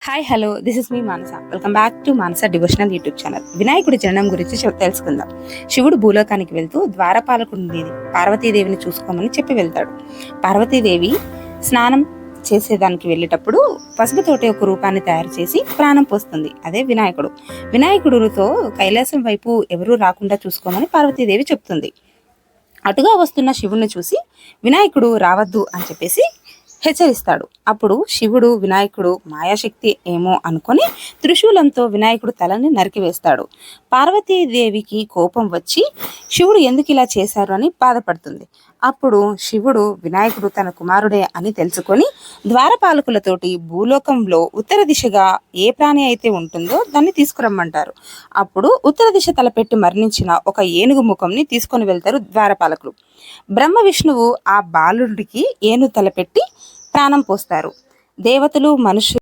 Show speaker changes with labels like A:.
A: Hi hello this is me Manasa. Welcome back to Manasa devotional YouTube channel. వినాయకుడి జననం గురించి తెలుసుకుందాం. శివుడు భూలోకానికి వెళ్తూ ద్వారపాలకుడిని పార్వతీదేవిని చూసుకోమని చెప్పి వెళ్తాడు. పార్వతీదేవి స్నానం చేసేదానికి వెళ్ళేటప్పుడు పసుపుతోటి ఒక రూపాన్ని తయారు చేసి ప్రాణం పోస్తుంది. అదే వినాయకుడు. వినాయకుడితో కైలాసం వైపు ఎవరూ రాకుండా చూసుకోమని పార్వతీదేవి చెప్తుంది. అటుగా వస్తున్న శివుణ్ణి చూసి వినాయకుడు రావద్దు అని చెప్పేసి హెచ్చరిస్తాడు. అప్పుడు శివుడు వినాయకుడు మాయాశక్తి ఏమో అనుకొని త్రిశూలంతో వినాయకుడు తలని నరికివేస్తాడు. పార్వతీదేవికి కోపం వచ్చి శివుడు ఎందుకు ఇలా చేశారు అని బాధపడుతుంది. అప్పుడు శివుడు వినాయకుడు తన కుమారుడే అని తెలుసుకొని ద్వారపాలకులతోటి భూలోకంలో ఉత్తర దిశగా ఏ ప్రాణి అయితే ఉంటుందో దాన్ని తీసుకురమ్మంటారు. అప్పుడు ఉత్తర దిశ తలపెట్టి మరణించిన ఒక ఏనుగు ముఖంని తీసుకొని వెళ్తారు ద్వారపాలకులు. బ్రహ్మ విష్ణువు ఆ బాలుడికి ఏనుగు తలపెట్టి ప్రాణం పోస్తారు. దేవతలు మనుషులు